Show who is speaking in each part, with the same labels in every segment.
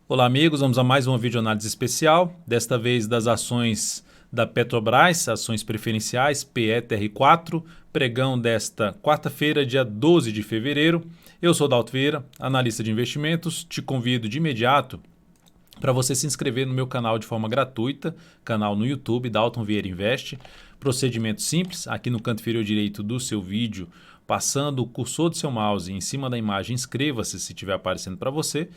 Speaker 1: Olá, amigos. Vamos a mais uma videoanálise especial, desta vez das ações da Petrobras, ações preferenciais PETR4, pregão desta quarta-feira, dia 12 de fevereiro. Eu sou Dalto Vieira, analista de investimentos. Te convido de imediato para você se inscrever no meu canal de forma gratuita, canal no YouTube, Dalton Vieira Investe. Procedimento simples, aqui no canto inferior direito do seu vídeo, passando o cursor do seu mouse em cima da imagem, inscreva-se se estiver aparecendo para você.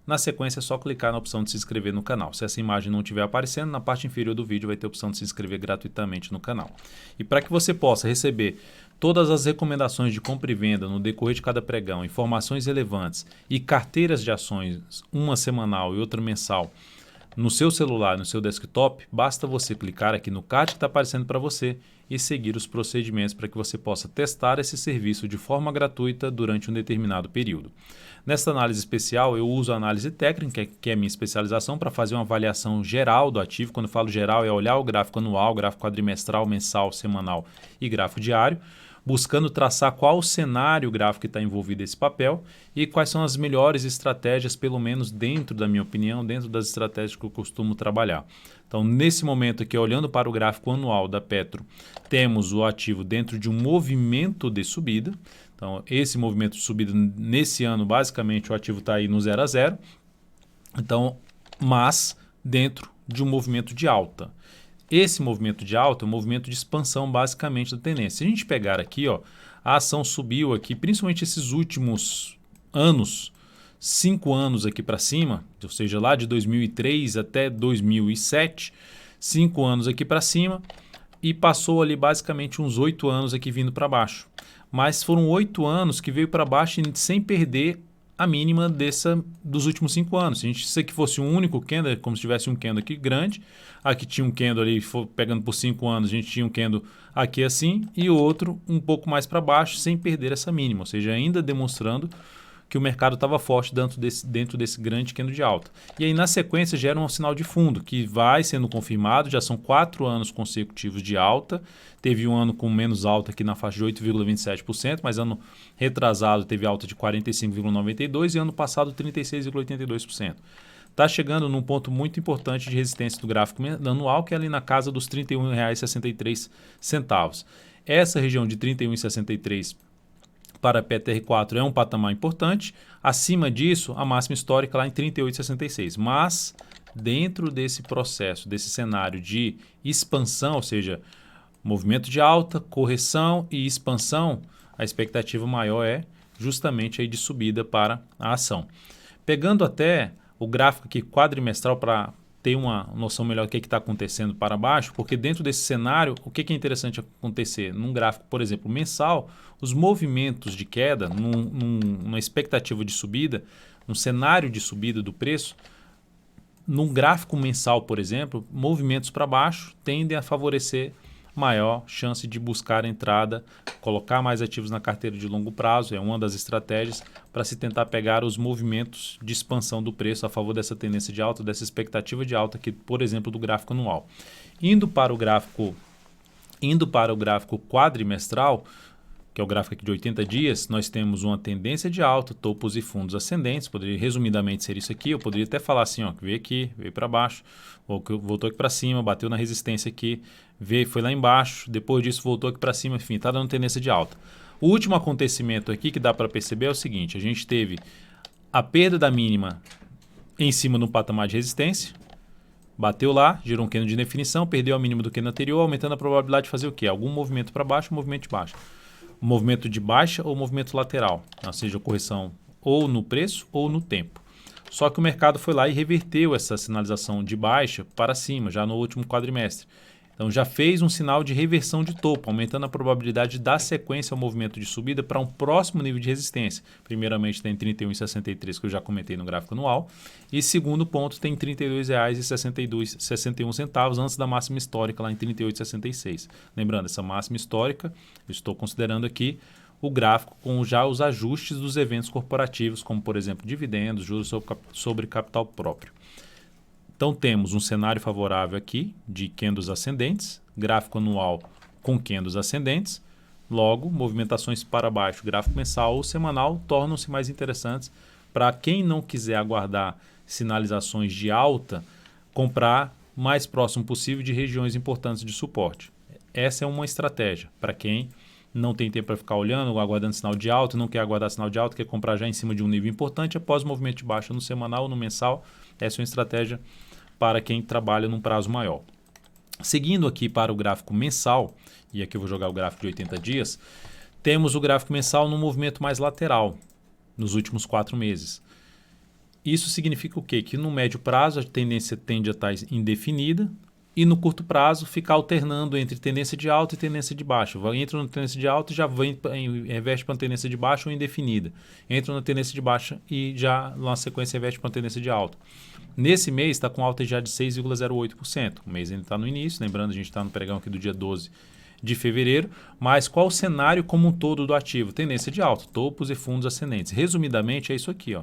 Speaker 1: Na sequência é só clicar na opção de se inscrever no canal. Se essa imagem não estiver aparecendo, na parte inferior do vídeo vai ter a opção de se inscrever gratuitamente no canal. E para que você possa receber todas as recomendações de compra e venda no decorrer de cada pregão, informações relevantes e carteiras de ações, uma semanal e outra mensal, no seu celular, no seu desktop, basta você clicar aqui no card que está aparecendo para você e seguir os procedimentos para que você possa testar esse serviço de forma gratuita durante um determinado período. Nesta análise especial, eu uso a análise técnica, que é a minha especialização, para fazer uma avaliação geral do ativo. Quando eu falo geral, é olhar o gráfico anual, gráfico quadrimestral, mensal, semanal e gráfico diário, buscando traçar qual o cenário gráfico que está envolvido nesse papel e quais são as melhores estratégias, pelo menos dentro da minha opinião, dentro das estratégias que eu costumo trabalhar. Então, nesse momento aqui, olhando para o gráfico anual da Petro, temos o ativo dentro de um movimento de subida. Então, esse movimento de subida nesse ano, basicamente, o ativo está aí no 0 a 0. Então, mas dentro de um movimento de alta. Esse movimento de alta é um movimento de expansão basicamente da tendência. Se a gente pegar aqui, ó, a ação subiu aqui, principalmente esses últimos anos, 5 anos aqui para cima, ou seja, lá de 2003 até 2007, 5 anos aqui para cima e passou ali basicamente uns 8 anos aqui vindo para baixo. Mas foram 8 anos que veio para baixo sem perder a mínima dos últimos 5 anos. Se isso aqui fosse um único candle, como se tivesse um candle aqui grande, aqui tinha um candle ali, pegando por 5 anos, a gente tinha um candle aqui assim, e o outro um pouco mais para baixo, sem perder essa mínima, ou seja, ainda demonstrando que o mercado estava forte dentro desse grande candle de alta. E aí, na sequência, gera um sinal de fundo, que vai sendo confirmado, já são 4 anos consecutivos de alta. Teve um ano com menos alta aqui na faixa de 8,27%, mas ano retrasado teve alta de 45,92% e ano passado 36,82%. Está chegando num ponto muito importante de resistência do gráfico anual, que é ali na casa dos R$ 31,63. Essa região de R$ 31,63 para a PTR4 é um patamar importante. Acima disso, a máxima histórica lá em 38,66. Mas dentro desse processo, desse cenário de expansão, ou seja, movimento de alta, correção e expansão, a expectativa maior é justamente aí de subida para a ação. Pegando até o gráfico aqui quadrimestral para ter uma noção melhor do que está acontecendo para baixo, porque dentro desse cenário, o que é interessante acontecer? Num gráfico, por exemplo, mensal, os movimentos de queda, numa expectativa de subida, num cenário de subida do preço, num gráfico mensal, por exemplo, movimentos para baixo tendem a favorecer maior chance de buscar entrada, colocar mais ativos na carteira de longo prazo, é uma das estratégias para se tentar pegar os movimentos de expansão do preço a favor dessa tendência de alta, dessa expectativa de alta aqui, por exemplo, do gráfico anual. Indo para o gráfico quadrimestral, que é o gráfico aqui de 80 dias, nós temos uma tendência de alta, topos e fundos ascendentes, poderia resumidamente ser isso aqui, eu poderia até falar assim, ó, que veio aqui, veio para baixo, voltou aqui para cima, bateu na resistência aqui, foi lá embaixo, depois disso voltou aqui para cima, enfim, está dando tendência de alta. O último acontecimento aqui que dá para perceber é o seguinte, a gente teve a perda da mínima em cima de um patamar de resistência, bateu lá, gerou um candle de definição, perdeu a mínima do candle anterior, aumentando a probabilidade de fazer o quê? Algum movimento para baixo, movimento de baixo. Movimento de baixa ou movimento lateral, ou seja, correção ou no preço ou no tempo. Só que o mercado foi lá e reverteu essa sinalização de baixa para cima, já no último quadrimestre. Então já fez um sinal de reversão de topo, aumentando a probabilidade da sequência ao movimento de subida para um próximo nível de resistência. Primeiramente tem 31,63 que eu já comentei no gráfico anual. E segundo ponto tem R$ 32,61 antes da máxima histórica lá em 38,66. Lembrando, essa máxima histórica, eu estou considerando aqui o gráfico com já os ajustes dos eventos corporativos, como por exemplo dividendos, juros sobre capital próprio. Então temos um cenário favorável aqui de candles ascendentes, gráfico anual com candles ascendentes, logo movimentações para baixo, gráfico mensal ou semanal tornam-se mais interessantes para quem não quiser aguardar sinalizações de alta, comprar mais próximo possível de regiões importantes de suporte. Essa é uma estratégia para quem não tem tempo para ficar olhando, aguardando sinal de alta, não quer aguardar sinal de alta, quer comprar já em cima de um nível importante após o movimento de baixa no semanal ou no mensal. Essa é uma estratégia para quem trabalha num prazo maior. Seguindo aqui para o gráfico mensal, e aqui eu vou jogar o gráfico de 80 dias, temos o gráfico mensal no movimento mais lateral nos últimos 4 meses. Isso significa o quê? Que no médio prazo a tendência tende a estar indefinida e no curto prazo fica alternando entre tendência de alta e tendência de baixa. Entra na tendência de alta e já reveste para uma tendência de baixa ou indefinida. Entra na tendência de baixa e já na sequência reveste para uma tendência de alta. Nesse mês está com alta já de 6,08%. O mês ainda está no início, lembrando, a gente está no pregão aqui do dia 12 de fevereiro. Mas qual o cenário como um todo do ativo? Tendência de alta, topos e fundos ascendentes. Resumidamente é isso aqui, ó.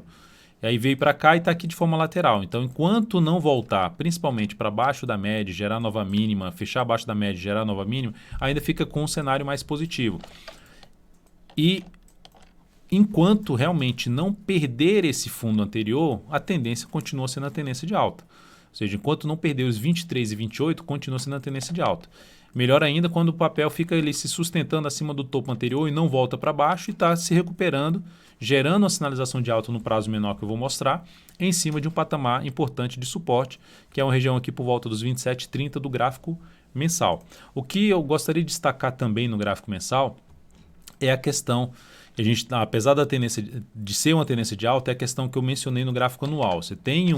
Speaker 1: E aí veio para cá e está aqui de forma lateral. Então, enquanto não voltar, principalmente para baixo da média, gerar nova mínima, fechar abaixo da média, gerar nova mínima, ainda fica com um cenário mais positivo. E enquanto realmente não perder esse fundo anterior, a tendência continua sendo a tendência de alta. Ou seja, enquanto não perder os 23 e 28, continua sendo a tendência de alta. Melhor ainda quando o papel fica ele se sustentando acima do topo anterior e não volta para baixo e está se recuperando, gerando uma sinalização de alta no prazo menor que eu vou mostrar, em cima de um patamar importante de suporte, que é uma região aqui por volta dos 27,30 do gráfico mensal. O que eu gostaria de destacar também no gráfico mensal é a questão, a gente, apesar da tendência de ser uma tendência de alta, é a questão que eu mencionei no gráfico anual. Você tem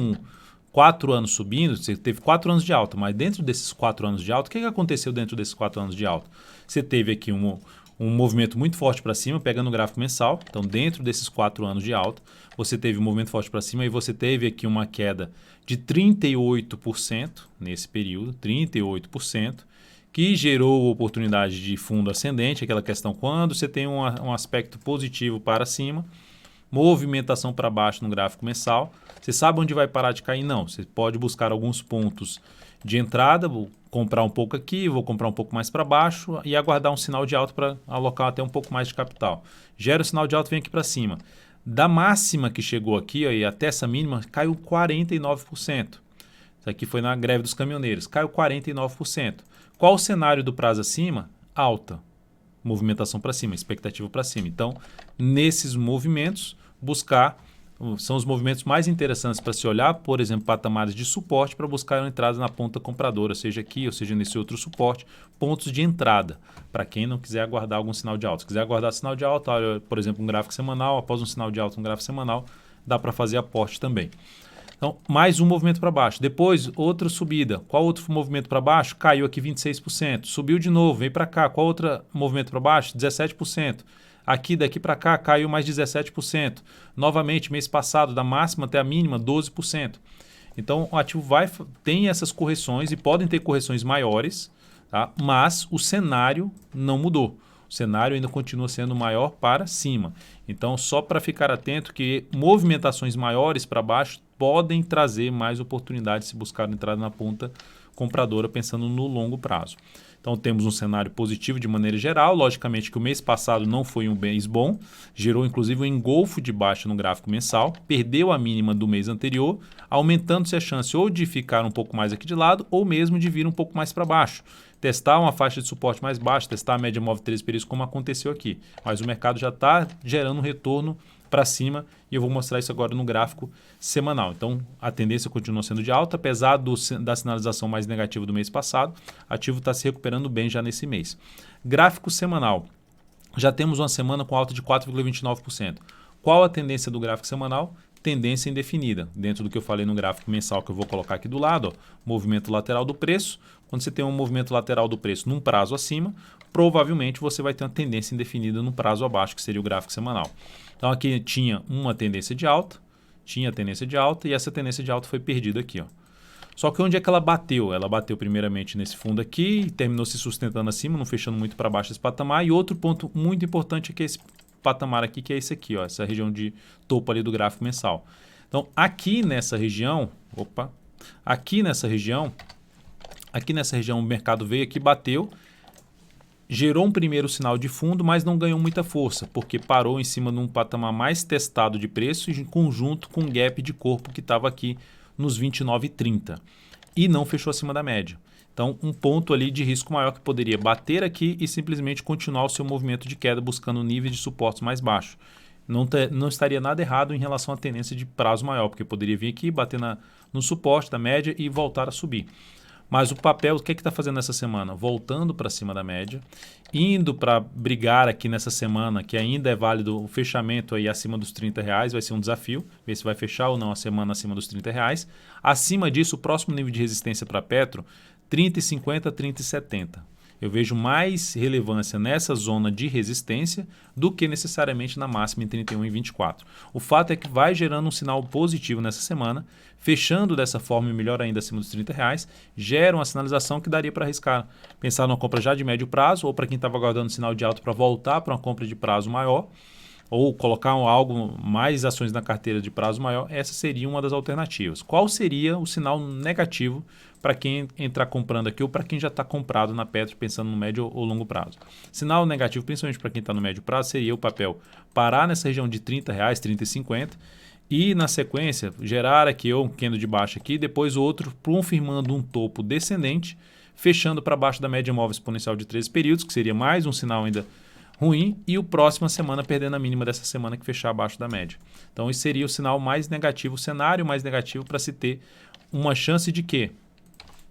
Speaker 1: 4 anos subindo, você teve 4 anos de alta, mas dentro desses 4 anos de alta, o que aconteceu dentro desses 4 anos de alta? Você teve aqui um movimento muito forte para cima, pegando o gráfico mensal. Então, dentro desses 4 anos de alta, você teve um movimento forte para cima e você teve aqui uma queda de 38% nesse período, 38%, que gerou oportunidade de fundo ascendente, aquela questão quando você tem um aspecto positivo para cima, movimentação para baixo no gráfico mensal. Você sabe onde vai parar de cair? Não. Você pode buscar alguns pontos de entrada, vou comprar um pouco aqui, vou comprar um pouco mais para baixo e aguardar um sinal de alta para alocar até um pouco mais de capital. Gera o sinal de alta, vem aqui para cima. Da máxima que chegou aqui ó, e até essa mínima, caiu 49%. Isso aqui foi na greve dos caminhoneiros, caiu 49%. Qual o cenário do prazo acima? Alta. Movimentação para cima, expectativa para cima. Então, nesses movimentos, buscar são os movimentos mais interessantes para se olhar, por exemplo, patamares de suporte para buscar uma entrada na ponta compradora, seja aqui ou seja nesse outro suporte, pontos de entrada, para quem não quiser aguardar algum sinal de alta. Se quiser aguardar sinal de alta, olha, por exemplo, um gráfico semanal, após um sinal de alta, um gráfico semanal, dá para fazer aporte também. Então, mais um movimento para baixo. Depois, outra subida. Qual outro movimento para baixo? Caiu aqui 26%. Subiu de novo, veio para cá. Qual outro movimento para baixo? 17%. Aqui, daqui para cá, caiu mais 17%. Novamente, mês passado, da máxima até a mínima, 12%. Então, o ativo tem essas correções e podem ter correções maiores, tá? Mas o cenário não mudou. O cenário ainda continua sendo maior para cima. Então, só para ficar atento que movimentações maiores para baixo podem trazer mais oportunidades se buscar entrar na ponta compradora pensando no longo prazo. Então, temos um cenário positivo de maneira geral. Logicamente que o mês passado não foi um mês bom, gerou inclusive um engolfo de baixa no gráfico mensal, perdeu a mínima do mês anterior, aumentando-se a chance ou de ficar um pouco mais aqui de lado ou mesmo de vir um pouco mais para baixo. Testar uma faixa de suporte mais baixa, testar a média móvel 13 períodos como aconteceu aqui. Mas o mercado já está gerando um retorno para cima e eu vou mostrar isso agora no gráfico semanal. Então, a tendência continua sendo de alta, apesar da sinalização mais negativa do mês passado, o ativo está se recuperando bem já nesse mês. Gráfico semanal. Já temos uma semana com alta de 4,29%. Qual a tendência do gráfico semanal? Tendência indefinida. Dentro do que eu falei no gráfico mensal que eu vou colocar aqui do lado, ó, movimento lateral do preço. Quando você tem um movimento lateral do preço num prazo acima, provavelmente você vai ter uma tendência indefinida no prazo abaixo, que seria o gráfico semanal. Então aqui tinha uma tendência de alta, e essa tendência de alta foi perdida aqui, ó. Só que onde é que ela bateu? Ela bateu primeiramente nesse fundo aqui e terminou se sustentando acima, não fechando muito para baixo esse patamar. E outro ponto muito importante é que esse patamar aqui, que é esse aqui, ó, essa região de topo ali do gráfico mensal. Então, aqui nessa região o mercado veio aqui, bateu gerou um primeiro sinal de fundo, mas não ganhou muita força, porque parou em cima de um patamar mais testado de preço em conjunto com o gap de corpo que estava aqui nos 29,30 e não fechou acima da média. Então, um ponto ali de risco maior que poderia bater aqui e simplesmente continuar o seu movimento de queda buscando níveis de suportes mais baixos. Não estaria nada errado em relação à tendência de prazo maior, porque poderia vir aqui, bater no suporte da média e voltar a subir. Mas o papel, o que está fazendo nessa semana? Voltando para cima da média, indo para brigar aqui nessa semana, que ainda é válido o fechamento aí acima dos R$30, vai ser um desafio, ver se vai fechar ou não a semana acima dos R$30. Acima disso, o próximo nível de resistência para Petro, 30,50, 30,70. Eu vejo mais relevância nessa zona de resistência do que necessariamente na máxima em 31,24. O fato é que vai gerando um sinal positivo nessa semana, fechando dessa forma e melhor ainda acima dos R$30, gera uma sinalização que daria para arriscar. Pensar numa compra já de médio prazo ou para quem estava aguardando sinal de alta para voltar para uma compra de prazo maior ou colocar algo mais ações na carteira de prazo maior, essa seria uma das alternativas. Qual seria o sinal negativo para quem entrar comprando aqui ou para quem já está comprado na Petro pensando no médio ou longo prazo? Sinal negativo, principalmente para quem está no médio prazo, seria o papel parar nessa região de R$30, 30,50 e na sequência gerar aqui um candle de baixa aqui, depois outro confirmando um topo descendente, fechando para baixo da média móvel exponencial de 13 períodos, que seria mais um sinal ainda ruim, e o próxima semana perdendo a mínima dessa semana que fechar abaixo da média. Então esse seria o sinal mais negativo, o cenário mais negativo para se ter uma chance de quê?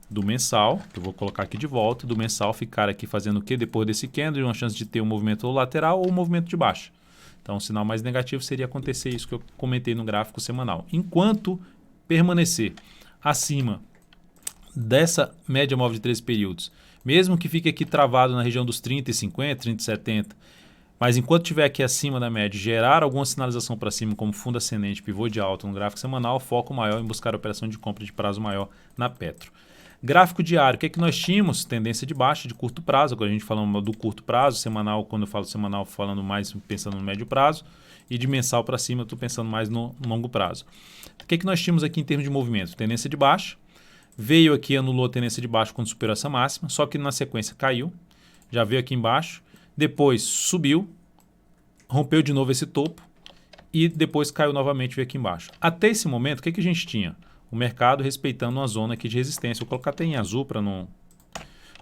Speaker 1: Do mensal, que eu vou colocar aqui de volta, do mensal ficar aqui fazendo o quê depois desse candle, uma chance de ter um movimento lateral ou um movimento de baixa. Então o sinal mais negativo seria acontecer isso que eu comentei no gráfico semanal. Enquanto permanecer acima dessa média móvel de 13 períodos, mesmo que fique aqui travado na região dos 30,50, 30,70, mas enquanto estiver aqui acima da média, gerar alguma sinalização para cima como fundo ascendente, pivô de alta no gráfico semanal, foco maior em buscar a operação de compra de prazo maior na Petro. Gráfico diário, o que nós tínhamos? Tendência de baixa de curto prazo, agora a gente falando do curto prazo, semanal, quando eu falo semanal, falando mais pensando no médio prazo, e de mensal para cima, eu estou pensando mais no longo prazo. O que nós tínhamos aqui em termos de movimento? Tendência de baixa, veio aqui, anulou a tendência de baixo quando superou essa máxima, só que na sequência caiu, já veio aqui embaixo, depois subiu, rompeu de novo esse topo e depois caiu novamente, veio aqui embaixo. Até esse momento, o que a gente tinha? O mercado respeitando uma zona aqui de resistência. Vou colocar até em azul para não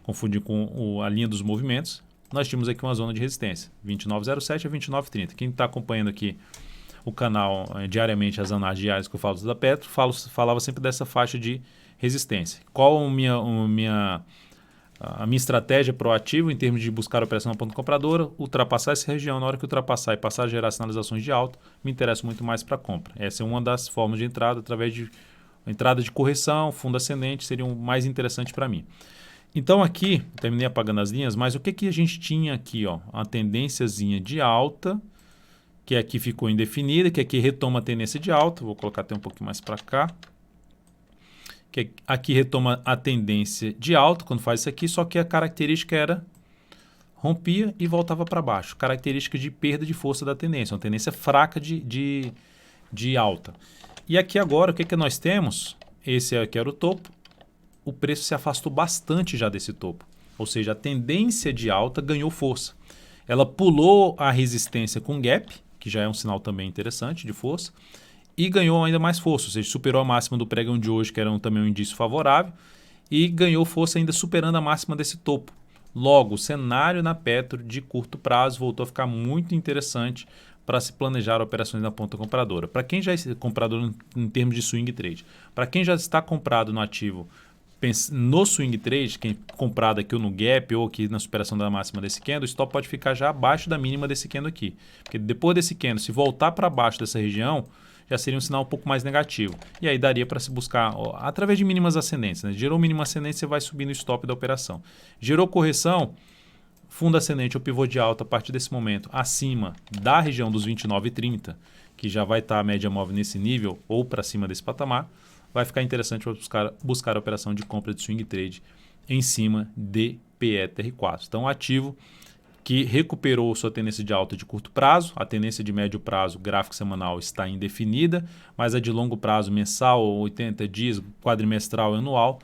Speaker 1: confundir com a linha dos movimentos. Nós tínhamos aqui uma zona de resistência, 29,07 a 29,30. Quem está acompanhando aqui o canal diariamente, as análises diárias que eu falo da Petro, falava sempre dessa faixa de resistência. Qual a minha estratégia proativa em termos de buscar a operação na ponta compradora? Ultrapassar essa região. Na hora que ultrapassar e passar a gerar sinalizações de alta, me interessa muito mais para compra. Essa é uma das formas de entrada, através de entrada de correção, fundo ascendente, seria o mais interessante para mim. Então aqui, terminei apagando as linhas, mas o que a gente tinha aqui? Ó? Uma tendênciazinha de alta, que aqui ficou indefinida, que aqui retoma a tendência de alta. Vou colocar até um pouquinho mais para cá. Que aqui retoma a tendência de alta quando faz isso aqui, só que a característica era rompia e voltava para baixo. Característica de perda de força da tendência, uma tendência fraca de alta. E aqui agora, o que nós temos? Esse aqui era o topo. O preço se afastou bastante já desse topo. Ou seja, a tendência de alta ganhou força. Ela pulou a resistência com gap, que já é um sinal também interessante de força, e ganhou ainda mais força, ou seja, superou a máxima do pregão de hoje, que era também um indício favorável, e ganhou força ainda superando a máxima desse topo. Logo, o cenário na Petro de curto prazo voltou a ficar muito interessante para se planejar operações na ponta compradora. Para quem já é comprador em termos de swing trade, para quem já está comprado no ativo no swing trade, quem comprado aqui ou no gap ou aqui na superação da máxima desse candle, o stop pode ficar já abaixo da mínima desse candle aqui. Porque depois desse candle, se voltar para baixo dessa região, já seria um sinal um pouco mais negativo. E aí daria para se buscar, através de mínimas ascendentes. Né? Gerou mínima ascendente, você vai subindo o stop da operação. Gerou correção, fundo ascendente ou pivô de alta a partir desse momento acima da região dos 29,30, que já vai estar a média móvel nesse nível ou para cima desse patamar, vai ficar interessante para buscar a operação de compra de swing trade em cima de PETR4. Então, ativo que recuperou sua tendência de alta de curto prazo, a tendência de médio prazo, gráfico semanal, está indefinida, mas a de longo prazo, mensal, 80 dias, quadrimestral e anual,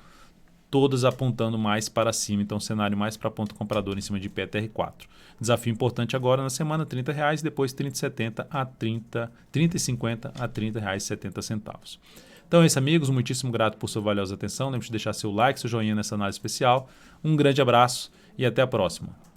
Speaker 1: todas apontando mais para cima, então cenário mais para ponta compradora em cima de PETR4. Desafio importante agora na semana, R$30, depois 30,70 a 30,50 a R$30,70. Então é isso, amigos, muitíssimo grato por sua valiosa atenção. Lembre-se de deixar seu like, seu joinha nessa análise especial. Um grande abraço e até a próxima.